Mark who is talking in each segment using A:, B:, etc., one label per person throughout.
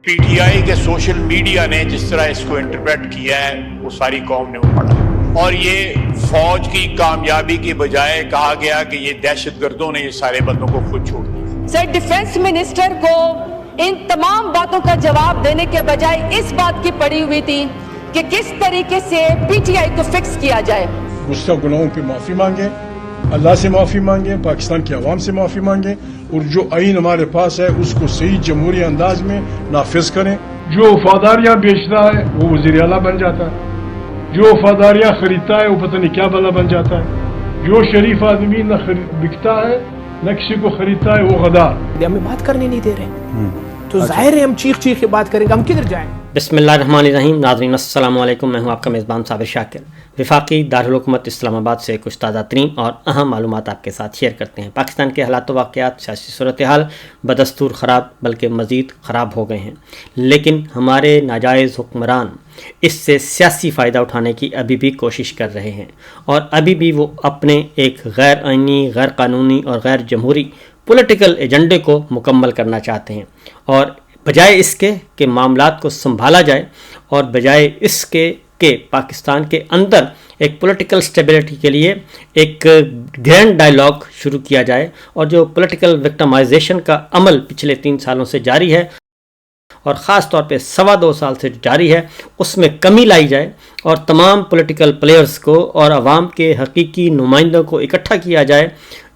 A: PTI के social media ने जिस तरह इसको इंटरप्रेट किया है वो सारी कौम ने पढ़ा और ये फौज की कामयाबी की बजाय कहा गया कि ये दहशतगर्दों ने ये सारे बंदों को खुद छोड़ दिया।
B: सर, डिफेंस मिनिस्टर को इन तमाम बातों का जवाब देने के बजाय इस बात की पड़ी हुई थी कि किस तरीके से पीटीआई को फिक्स किया जाए।
C: गुस्सा गुनाहों पे माफी मांगे, अल्लाह से माफी मांगे, पाकिस्तान की आवाम से माफी मांगे और जो आइन हमारे पास है उसको सही जमहूरी अंदाज में नाफिज करें। जो वफादारियां बेचता है वो वज़ीर आला बन जाता है, जो वफादारियां खरीदता है वो पता नहीं क्या भला बन जाता है। जो शरीफ आदमी न बिकता है न किसी को खरीदता है वो गद्दार।
D: हमें बात करने नहीं दे रहे तो जाहिर है हम चीख चीख के बात करेंगे, हम किधर जाएं।
E: बिस्मिल्लाहिर्रहमानिर्रहीम। नाज़रीन अस्सलामु अलैकुम, मैं हूं आपका मेज़बान साबिर शाकिर। वफाकी दारुल हुकूमत इस्लामाबाद से कुछ ताज़ा तरीन और अहम मालूमात आपके साथ शेयर करते हैं। पाकिस्तान के हालात वाक़यात, सियासी सूरत हाल बदस्तूर ख़राब बल्कि मज़ीद ख़राब हो गए हैं, लेकिन हमारे नाजायज़ हुक्मरान इससे सियासी फ़ायदा उठाने की अभी भी कोशिश कर रहे हैं और अभी भी वो अपने एक गैर आइनी, गैर कानूनी और गैर जमहूरी पॉलिटिकल एजेंडे को मुकम्मल करना चाहते हैं। और बजाय इसके कि मामलात को संभाला जाए और बजाय इसके कि पाकिस्तान के अंदर एक पॉलिटिकल स्टेबिलिटी के लिए एक ग्रैंड डायलॉग शुरू किया जाए और जो पॉलिटिकल विक्टिमाइजेशन का अमल पिछले 3 सालों से जारी है और ख़ास तौर पे 2.25 साल से जारी है, उसमें कमी लाई जाए और तमाम पॉलिटिकल प्लेयर्स को और आवाम के हकीकी नुमाइंदों को इकट्ठा किया जाए।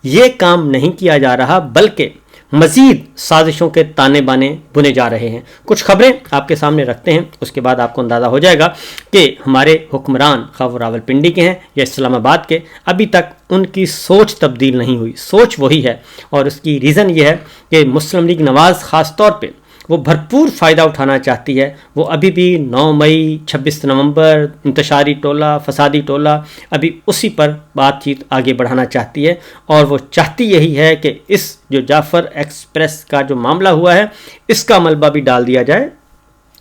E: ये काम नहीं किया जा रहा बल्कि मज़ीद साजिशों के ताने बाने बुने जा रहे हैं। कुछ खबरें आपके सामने रखते हैं, उसके बाद आपको अंदाज़ा हो जाएगा कि हमारे हुक्मरान खा वो रावलपिंडी के हैं या इस्लामाबाद के, अभी तक उनकी सोच तब्दील नहीं हुई। सोच वही है और उसकी रीज़न ये है कि मुस्लिम लीग नवाज़ ख़ास तौर पे वो भरपूर फ़ायदा उठाना चाहती है। वो अभी भी 9 मई, 26 नवंबर, इंतशारी टोला, फसादी टोला, अभी उसी पर बातचीत आगे बढ़ाना चाहती है और वो चाहती यही है कि इस जो जाफ़र एक्सप्रेस का जो मामला हुआ है इसका मलबा भी डाल दिया जाए,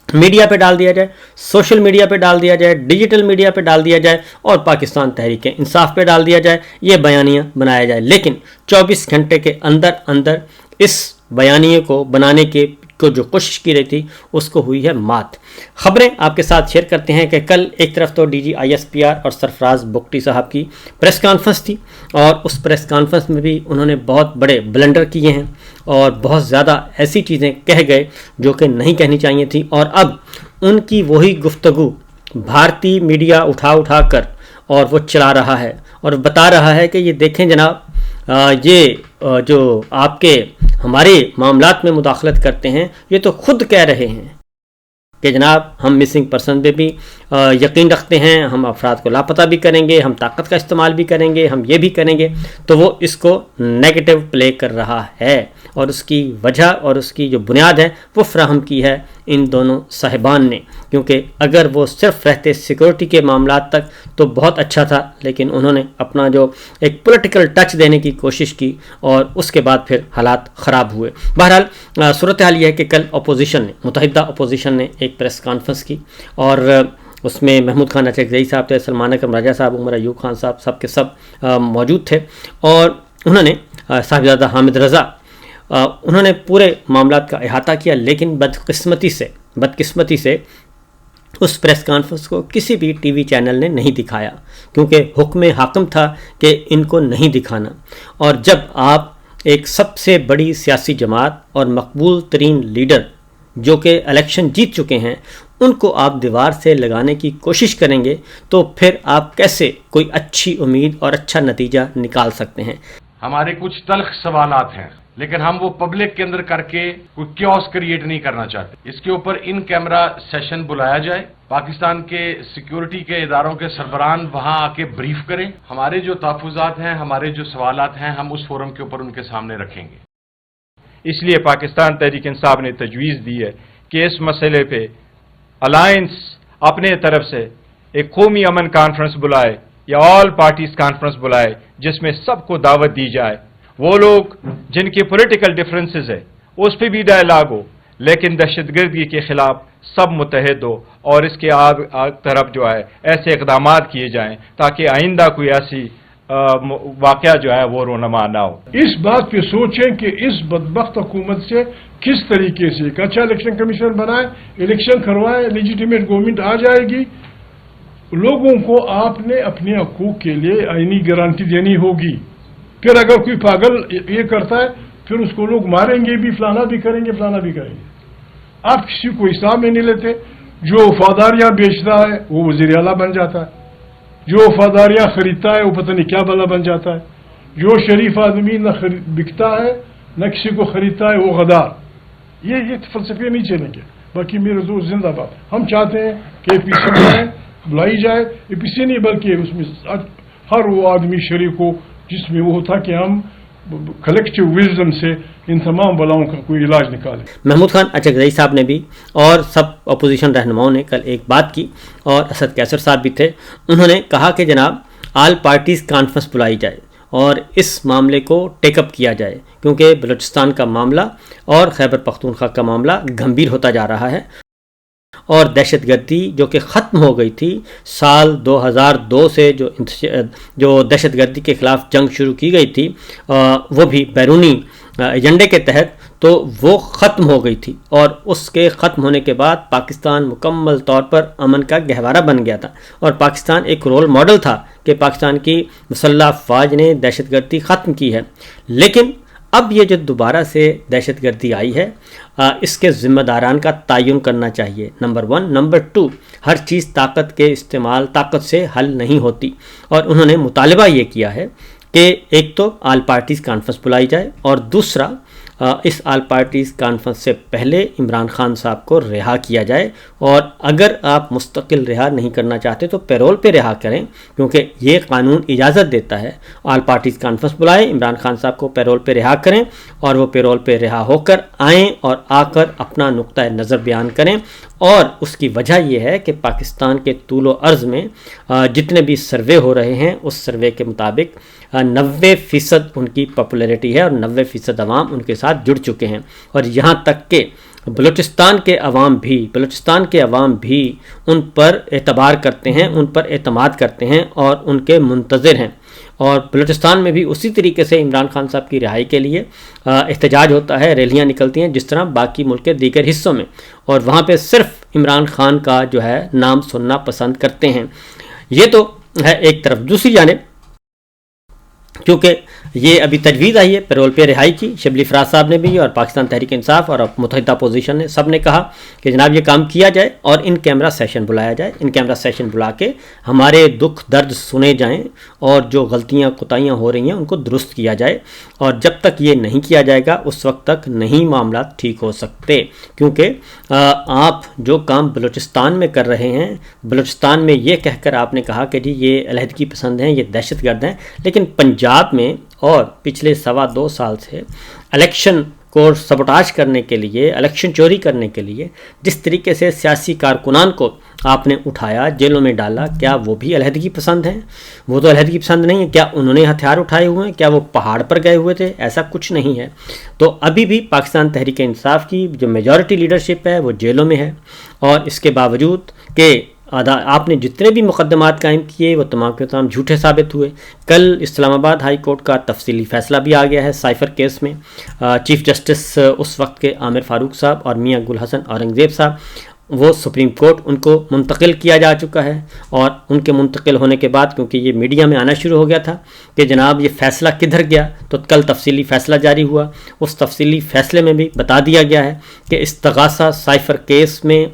E: मीडिया पे डाल दिया जाए, सोशल मीडिया पे डाल दिया जाए, डिजिटल मीडिया पे डाल दिया जाए और पाकिस्तान तहरीक इंसाफ पे डाल दिया जाए, ये बयानियाँ बनाया जाए। लेकिन 24 घंटे के अंदर अंदर इस बयानिए को बनाने को जो कोशिश की रही थी उसको हुई है मात। खबरें आपके साथ शेयर करते हैं कि कल एक तरफ तो डीजी ISPR और सरफराज बुगटी साहब की प्रेस कॉन्फ्रेंस थी और उस प्रेस कॉन्फ्रेंस में भी उन्होंने बहुत बड़े ब्लंडर किए हैं और बहुत ज़्यादा ऐसी चीज़ें कह गए जो कि नहीं कहनी चाहिए थी और अब उनकी वही गुफ्तगू भारतीय मीडिया उठा कर और वो चला रहा है और बता रहा है कि ये देखें जनाब, ये जो आपके हमारे मामलात में मुदाखलत करते हैं ये तो खुद कह रहे हैं कि जनाब हम मिसिंग पर्सन पे भी यकीन रखते हैं, हम अफराद को लापता भी करेंगे, हम ताकत का इस्तेमाल भी करेंगे, हम ये भी करेंगे। तो वो इसको नेगेटिव प्ले कर रहा है और उसकी वजह और उसकी जो बुनियाद है वो फ्राहम की है इन दोनों साहिबान ने, क्योंकि अगर वो सिर्फ रहते सिक्योरिटी के मामलात तक तो बहुत अच्छा था, लेकिन उन्होंने अपना जो एक पॉलिटिकल टच देने की कोशिश की और उसके बाद फिर हालात ख़राब हुए। बहरहाल सूरत हाल ये है कि कल अपोजिशन ने, मुत्तहिदा अपोजिशन ने एक प्रेस कॉन्फ्रेंस की और उसमें महमूद खान अचकज़ई साहब थे, सलमान अकरम राजा साहब, उमर अयूब खान साहब, सब के सब मौजूद थे और उन्होंने साहिबजादा हामिद रज़ा उन्होंने पूरे मामलात का अहाता किया। लेकिन बदकिस्मती से उस प्रेस कॉन्फ्रेंस को किसी भी टीवी चैनल ने नहीं दिखाया क्योंकि हुक्म हाकम था कि इनको नहीं दिखाना। और जब आप एक सबसे बड़ी सियासी जमात और मकबूल तरीन लीडर जो कि इलेक्शन जीत चुके हैं उनको आप दीवार से लगाने की कोशिश करेंगे तो फिर आप कैसे कोई अच्छी उम्मीद और अच्छा नतीजा निकाल सकते हैं।
F: हमारे कुछ तल्ख सवालात हैं लेकिन हम वो पब्लिक के अंदर करके कोई क्योस क्रिएट नहीं करना चाहते। इसके ऊपर इन कैमरा सेशन बुलाया जाए, पाकिस्तान के सिक्योरिटी के इदारों के सरबराहान वहां आके ब्रीफ करें, हमारे जो तहफ़्फ़ुज़ात हैं, हमारे जो सवालात हैं, हम उस फोरम के ऊपर उनके सामने रखेंगे।
G: इसलिए पाकिस्तान तहरीक इंसाफ ने तजवीज़ दी है कि इस मसले पे अलायंस अपने तरफ से एक कौमी अमन कॉन्फ्रेंस बुलाए या ऑल पार्टीज कॉन्फ्रेंस बुलाए जिसमें सबको दावत दी जाए। वो लोग जिनके पॉलिटिकल डिफरेंसेस है उस पर भी डायलॉग हो, लेकिन दहशतगर्दी के खिलाफ सब मुतहद हो और इसके आग तरफ जो है ऐसे इकदाम किए जाएं ताकि आइंदा कोई ऐसी वाकया जो है वो रोनमा ना हो।
C: इस बात पे सोचें कि इस बदबख्त हुकूमत से किस तरीके से एक अच्छा इलेक्शन कमीशन बनाए, इलेक्शन करवाए, लेजिटिमेट गवर्नमेंट आ जाएगी। लोगों को आपने अपने हकूक के लिए आईनी गारंटी देनी होगी। फिर अगर कोई पागल ये करता है फिर उसको लोग मारेंगे भी, फलाना भी करेंगे, फलाना भी करेंगे। आप किसी को हिसाब में नहीं लेते। जो वफादारियां बेचता है वो वजीर आला बन जाता है, जो वफादारियां खरीदता है वो पता नहीं क्या बला बन जाता है, जो शरीफ आदमी न बिकता है न किसी को खरीदता है वो गदार। ये फलसफे नहीं चलेंगे। बाकी मेरे दोस्त जिंदाबाद। हम चाहते हैं कि एपीसी बुलाई जाए, एपीसी नहीं बल्कि उसमें हर वो आदमी शरीक हो जिसमें वो होता कि हम कलेक्टिव विजडम से इन तमाम बलाओं का कोई इलाज निकालें।
E: महमूद खान अचकजई साहब ने भी और सब अपोजिशन रहनुमाओं ने कल एक बात की, और असद कैसर साहब भी थे। उन्होंने कहा कि जनाब ऑल पार्टीज़ कॉन्फ्रेंस बुलाई जाए और इस मामले को टेकअप किया जाए, क्योंकि बलूचिस्तान का मामला और खैबर पख्तूनख्वा का मामला गंभीर होता जा रहा है। और दहशतगर्दी जो कि ख़त्म हो गई थी साल 2002 से, जो दहशतगर्दी के ख़िलाफ़ जंग शुरू की गई थी वो भी बैरूनी एजेंडे के तहत, तो वो ख़त्म हो गई थी। और उसके ख़त्म होने के बाद पाकिस्तान मुकम्मल तौर पर अमन का गहवारा बन गया था, और पाकिस्तान एक रोल मॉडल था कि पाकिस्तान की मुसल्लह अफवाज ने दहशतगर्दी ख़त्म की है। लेकिन अब ये जो दोबारा से दहशतगर्दी आई है, इसके ज़िम्मेदारान का तयन करना चाहिए, नंबर 1। नंबर 2, हर चीज़ ताकत के इस्तेमाल, ताकत से हल नहीं होती। और उन्होंने मुतालबा ये किया है कि एक तो ऑल पार्टीज़ कॉन्फ्रेंस बुलाई जाए, और दूसरा इस ऑल पार्टीज़ कॉन्फ्रेंस से पहले इमरान खान साहब को रिहा किया जाए। और अगर आप मुस्तकिल रिहा नहीं करना चाहते तो पैरोल पे रिहा करें, क्योंकि ये कानून इजाज़त देता है। ऑल पार्टीज़ कॉन्फ्रेंस बुलाएं, इमरान खान साहब को पैरोल पे रिहा करें, और वो पैरोल पे रिहा होकर आएँ और आकर अपना nuqta नज़र बयान करें। और उसकी वजह यह है कि पाकिस्तान के तूलो अर्ज़ में जितने भी सर्वे हो रहे हैं, उस सर्वे के मुताबिक 90% उनकी पॉपुलैरिटी है और 90% अवाम उनके साथ जुड़ चुके हैं। और यहाँ तक कि बलूचिस्तान के अवाम भी उन पर एतबार करते हैं, उन पर एतमाद करते हैं और उनके मुंतज़िर हैं। और बलूचिस्तान में भी उसी तरीके से इमरान खान साहब की रिहाई के लिए एहतजाज होता है, रैलियां निकलती हैं, जिस तरह बाकी मुल्क के दीगर हिस्सों में। और वहाँ पे सिर्फ इमरान खान का जो है नाम सुनना पसंद करते हैं। ये तो है एक तरफ। दूसरी जानिब, क्योंकि ये अभी तजवीज़ आई है पैरोल पे रिहाई की, शिबली फराज साहब ने भी और पाकिस्तान तहरीक इंसाफ और मुत्तहिदा अपोजिशन ने सब ने कहा कि जनाब ये काम किया जाए और इन कैमरा सेशन बुलाया जाए। इन कैमरा सेशन बुला के हमारे दुख दर्द सुने जाएं और जो गलतियां कोताहियां हो रही हैं उनको दुरुस्त किया जाए। और जब तक ये नहीं किया जाएगा उस वक्त तक नहीं मामला ठीक हो सकते, क्योंकि आप जो काम बलूचिस्तान में कर रहे हैं, बलूचिस्तान में ये कहकर आपने कहा कि जी ये अलहदगी पसंद हैं, ये दहशतगर्द हैं, लेकिन पंजाब में और पिछले 2.25 साल से इलेक्शन को सबोटाज करने के लिए, इलेक्शन चोरी करने के लिए जिस तरीके से सियासी कारकुनान को आपने उठाया, जेलों में डाला, क्या वो भी अलहदगी पसंद हैं? वो तो अलहदगी पसंद नहीं है। क्या उन्होंने हथियार उठाए हुए हैं? क्या वो पहाड़ पर गए हुए थे? ऐसा कुछ नहीं है। तो अभी भी पाकिस्तान तहरीक इंसाफ की जो मेजॉरिटी लीडरशिप है वो जेलों में है। और इसके बावजूद कि आपने जितने भी मुकदमात कायम किए वो तमाम के तमाम झूठे साबित हुए। कल इस्लामाबाद हाई कोर्ट का तफसीली फ़ैसला भी आ गया है साइफ़र केस में। चीफ़ जस्टिस उस वक्त के आमिर फ़ारूक साहब और मियां गुल हसन औरंगज़ेब साहब, वो सुप्रीम कोर्ट उनको मुंतकिल किया जा चुका है। और उनके मुंतकिल होने के बाद, क्योंकि ये मीडिया में आना शुरू हो गया था कि जनाब ये फ़ैसला किधर गया, तो कल तफसीली फ़ैसला जारी हुआ। उस तफसीली फ़ैसले में भी बता दिया गया है कि इस्तग़ासा साइफ़र केस में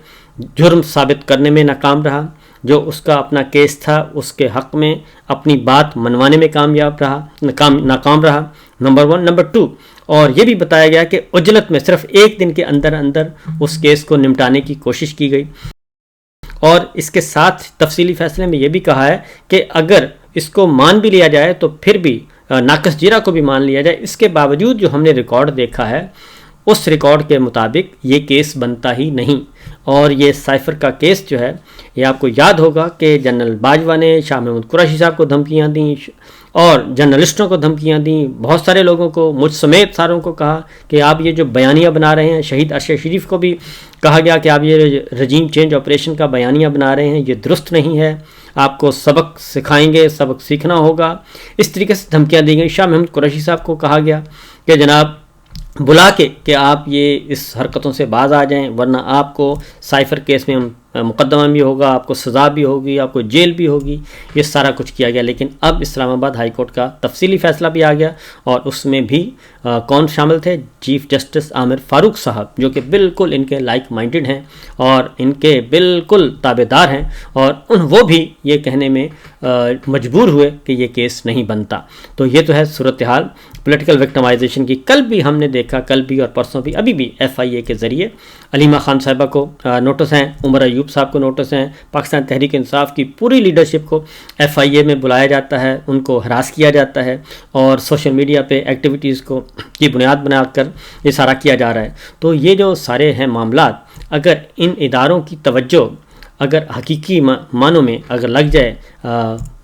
E: जुर्म साबित करने में नाकाम रहा। जो उसका अपना केस था उसके हक़ में अपनी बात मनवाने में नाकाम रहा, नंबर 1। नंबर 2, और ये भी बताया गया कि उजलत में सिर्फ 1 दिन के अंदर अंदर उस केस को निपटाने की कोशिश की गई। और इसके साथ तफसीली फ़ैसले में ये भी कहा है कि अगर इसको मान भी लिया जाए तो फिर भी नाकस जीरा को भी मान लिया जाए। इसके बावजूद जो हमने रिकॉर्ड देखा है اس ریکارڈ کے مطابق یہ کیس بنتا ہی نہیں. اور یہ سائفر کا کیس جو ہے یہ آپ کو یاد ہوگا کہ جنرل باجوہ نے شاہ محمود قریشی صاحب کو دھمکیاں دیں اور جرنلسٹوں کو دھمکیاں دیں، بہت سارے لوگوں کو، مجھ سمیت ساروں کو کہا کہ آپ یہ جو بیانیہ بنا رہے ہیں، شہید ارشد شریف کو بھی کہا گیا کہ آپ یہ رجیم چینج آپریشن کا بیانیہ بنا رہے ہیں، یہ درست نہیں ہے، آپ کو سبق سکھائیں گے، سبق سیکھنا ہوگا. اس طریقے سے دھمکیاں دی گئیں. شاہ محمود قریشی صاحب کو کہا گیا کہ جناب بلا کے کہ آپ یہ اس حرکتوں سے باز آ جائیں ورنہ آپ کو سائفر کیس میں مقدمہ بھی ہوگا، آپ کو سزا بھی ہوگی، آپ کو جیل بھی ہوگی. یہ سارا کچھ کیا گیا. لیکن اب اسلام آباد ہائی کورٹ کا تفصیلی فیصلہ بھی آ گیا اور اس میں بھی کون شامل تھے؟ چیف جسٹس عامر فاروق صاحب، جو کہ بالکل ان کے لائک مائنڈڈ ہیں اور ان کے بالکل تابع دار ہیں، اور وہ بھی یہ کہنے میں مجبور ہوئے کہ یہ کیس نہیں بنتا. تو یہ تو ہے صورتحال پولیٹیکل وکٹمائزیشن کی. کل بھی ہم نے دیکھا، کل بھی اور پرسوں بھی، ابھی بھی ایف آئی اے کے ذریعے علیمہ خان صاحبہ کو نوٹس ہیں، عمر ایوب صاحب کو نوٹس ہیں، پاکستان تحریک انصاف کی پوری لیڈرشپ کو ایف آئی اے میں بلایا جاتا ہے، ان کو ہراس کیا جاتا ہے اور سوشل میڈیا پہ ایکٹیویٹیز کو کی بنیاد بنا کر یہ سارا کیا جا رہا ہے. تو یہ جو سارے ہیں معاملات، اگر ان اداروں کی توجہ اگر حقیقی معنوں میں اگر لگ جائے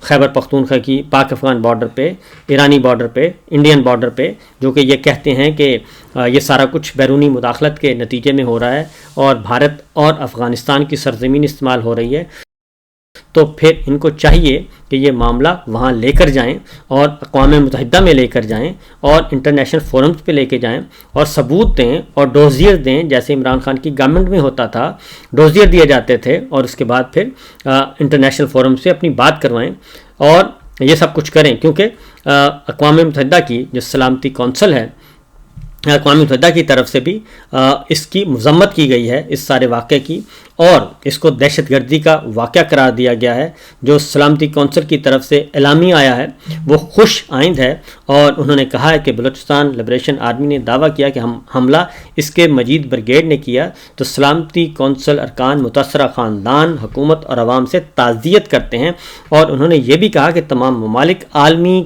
E: خیبر پختونخوا کی پاک افغان بارڈر پہ، ایرانی بارڈر پہ، انڈین بارڈر پہ، جو کہ یہ کہتے ہیں کہ یہ سارا کچھ بیرونی مداخلت کے نتیجے میں ہو رہا ہے اور بھارت اور افغانستان کی سرزمین استعمال ہو رہی ہے، تو پھر ان کو چاہیے کہ یہ معاملہ وہاں لے کر جائیں اور اقوام متحدہ میں لے کر جائیں اور انٹرنیشنل فورمز پہ لے کے جائیں اور ثبوت دیں اور ڈوزیر دیں، جیسے عمران خان کی گورنمنٹ میں ہوتا تھا، ڈوزیر دیے جاتے تھے اور اس کے بعد پھر انٹرنیشنل فورم سے اپنی بات کروائیں اور یہ سب کچھ کریں. کیونکہ اقوام متحدہ کی جو سلامتی کونسل ہے، اقوام متحدہ کی طرف سے بھی اس کی مذمت کی گئی ہے، اس سارے واقعے کی، اور اس کو دہشت گردی کا واقعہ قرار دیا گیا ہے. جو سلامتی کونسل کی طرف سے اعلامیہ آیا ہے وہ خوش آئند ہے اور انہوں نے کہا ہے کہ بلوچستان لبریشن آرمی نے دعویٰ کیا کہ حملہ اس کے مجید بریگیڈ نے کیا، تو سلامتی کونسل ارکان متاثرہ خاندان، حکومت اور عوام سے تعزیت کرتے ہیں. اور انہوں نے یہ بھی کہا کہ تمام ممالک عالمی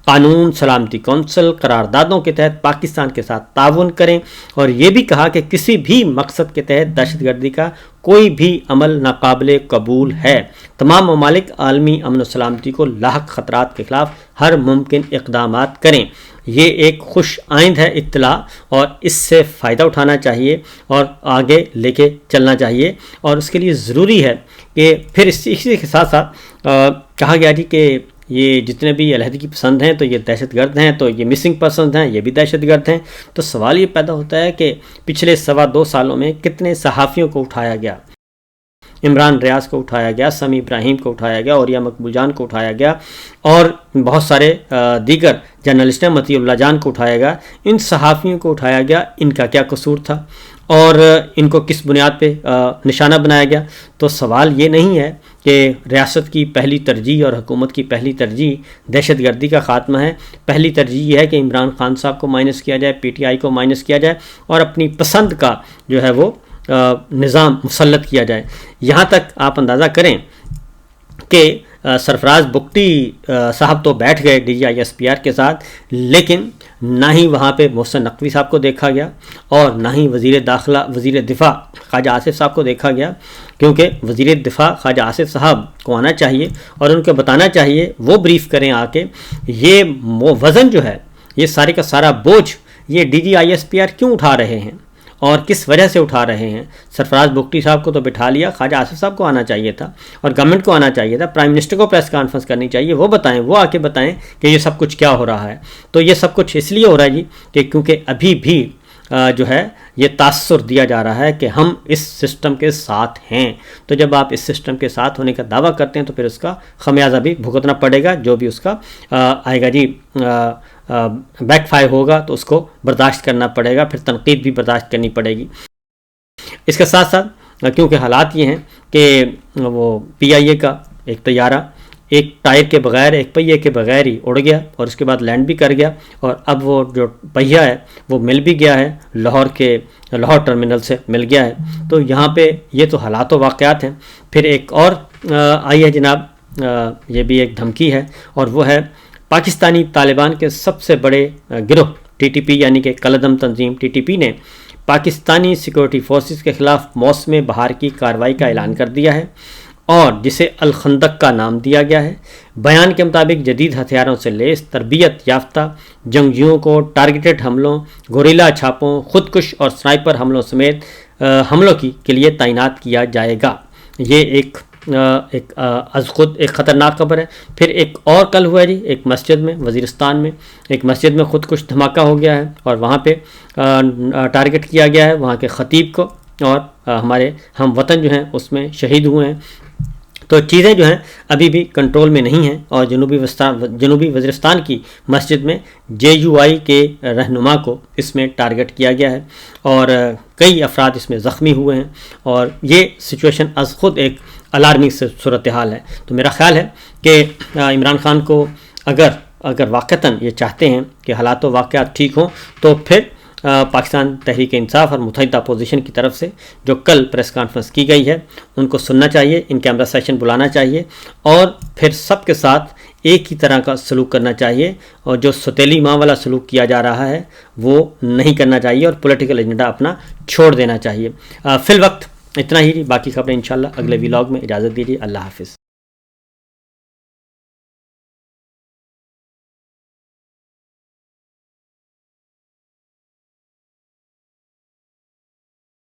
E: قانون، سلامتی کونسل قراردادوں کے تحت پاکستان کے ساتھ تعاون کریں، اور یہ بھی کہا کہ کسی بھی مقصد کے تحت دہشت گردی کا کوئی بھی عمل ناقابل قبول ہے. تمام ممالک عالمی امن و سلامتی کو لاحق خطرات کے خلاف ہر ممکن اقدامات کریں. یہ ایک خوش آئند ہے اطلاع اور اس سے فائدہ اٹھانا چاہیے اور آگے لے کے چلنا چاہیے. اور اس کے لیے ضروری ہے کہ پھر اسی کے ساتھ ساتھ کہا گیا جی کہ یہ جتنے بھی علیحدگی پسند ہیں تو یہ دہشت گرد ہیں، تو یہ مسنگ پرسنز ہیں، یہ بھی دہشت گرد ہیں. تو سوال یہ پیدا ہوتا ہے کہ پچھلے 2.25 سالوں میں کتنے صحافیوں کو اٹھایا گیا؟ عمران ریاض کو اٹھایا گیا، سمیع ابراہیم کو اٹھایا گیا، اوریہ مقبول جان کو اٹھایا گیا، اور بہت سارے دیگر جرنلسٹ ہیں، مطیع اللہ جان کو اٹھایا گیا. ان صحافیوں کو اٹھایا گیا، ان کا کیا قصور تھا اور ان کو کس بنیاد پہ نشانہ بنایا گیا؟ تو سوال یہ نہیں ہے کہ ریاست کی پہلی ترجیح اور حکومت کی پہلی ترجیح دہشت گردی کا خاتمہ ہے. پہلی ترجیح یہ ہے کہ عمران خان صاحب کو مائنس کیا جائے، پی ٹی آئی کو مائنس کیا جائے اور اپنی پسند کا جو ہے وہ نظام مسلط کیا جائے. یہاں تک آپ اندازہ کریں کہ سرفراز بگٹی صاحب تو بیٹھ گئے D G I S P R کے ساتھ، لیکن نہ ہی وہاں پہ محسن نقوی صاحب کو دیکھا گیا اور نہ ہی وزیر دفاع خواجہ آصف صاحب کو دیکھا گیا. کیونکہ وزیر دفاع خواجہ آصف صاحب کو آنا چاہیے اور ان کو بتانا چاہیے، وہ بریف کریں آ کے یہ وزن جو ہے، یہ سارے کا سارا بوجھ یہ D G I S P R کیوں اٹھا رہے ہیں اور کس وجہ سے اٹھا رہے ہیں. سرفراز بگٹی صاحب کو تو بٹھا لیا، خواجہ آصف صاحب کو آنا چاہیے تھا اور گورنمنٹ کو آنا چاہیے تھا، پرائم منسٹر کو پریس کانفرنس کرنی چاہیے، وہ بتائیں، وہ آ کے بتائیں کہ یہ سب کچھ کیا ہو رہا ہے. تو یہ سب کچھ اس لیے ہو رہا ہے جی کہ کیونکہ ابھی بھی جو ہے یہ تاثر دیا جا رہا ہے کہ ہم اس سسٹم کے ساتھ ہیں. تو جب آپ اس سسٹم کے ساتھ ہونے کا دعویٰ کرتے ہیں تو پھر اس کا خمیازہ بھی بھگتنا پڑے گا، جو بھی اس کا آئے گا جی بیک فائر ہوگا تو اس کو برداشت کرنا پڑے گا، پھر تنقید بھی برداشت کرنی پڑے گی. اس کے ساتھ ساتھ کیونکہ حالات یہ ہیں کہ وہ پی آئی اے کا ایک طیارہ ایک ٹائر کے بغیر، ایک پہیے کے بغیر ہی اڑ گیا اور اس کے بعد لینڈ بھی کر گیا، اور اب وہ جو پہیہ ہے وہ مل بھی گیا ہے، لاہور ٹرمینل سے مل گیا ہے. تو یہاں پہ یہ تو حالات و واقعات ہیں. پھر ایک اور آئی ہے جناب، یہ بھی ایک دھمکی ہے اور وہ ہے پاکستانی طالبان کے سب سے بڑے گروہ TTP यानी कि कलअदम तंजीम TTP ने पाकिस्तानी सिक्योरिटी फोर्सेस के ख़िलाफ़ मौसम बहार की कार्रवाई का ऐलान कर दिया है और जिसे अल-खंदक का नाम दिया गया है। बयान के मुताबिक जदीद हथियारों से लैस तरबियत याफ्ता जंगजुओं को टारगेटेड हमलों, गोरिल्ला छापों, खुदकुश और स्नाइपर हमलों समेत हमलों के लिए तैनात किया जाएगा। ये एक अज़ खुद एक ख़तरनाक खबर है। फिर एक और कल हुआ है जी, एक मस्जिद में, वज़ीरिस्तान में एक मस्जिद में खुदकुश धमाका हो गया है और वहाँ पे टारगेट किया गया है वहाँ के ख़तीब को और हमारे हम वतन जो हैं उसमें शहीद हुए हैं। तो चीज़ें जो हैं अभी भी कंट्रोल में नहीं हैं और जनूबी वज़ीरिस्तान की मस्जिद में JUI के रहनुमा को इसमें टारगेट किया गया है और कई अफराद इसमें ज़ख्मी हुए हैं और ये सिचुएशन अज़ खुद एक अलार्मिंग सूरत हाल है। तो मेरा ख़्याल है कि इमरान खान को अगर वाक़तन ये चाहते हैं कि हालात व वाक़यात ठीक हों तो फिर पाकिस्तान तहरीक इंसाफ और मुत्तहिदा अपोजिशन की तरफ से जो कल प्रेस कॉन्फ्रेंस की गई है उनको सुनना चाहिए, इन कैमरा सेशन बुलाना चाहिए और फिर सब के साथ एक ही तरह का सलूक करना चाहिए और जो सौतेली माँ वाला सलूक किया जा रहा है वो नहीं करना चाहिए और पॉलिटिकल एजेंडा अपना छोड़ देना चाहिए। फिल वक्त इतना ही, बाकी खबरें इंशाल्लाह अगले व्लॉग में। इजाज़त दीजिए, अल्लाह हाफिज़।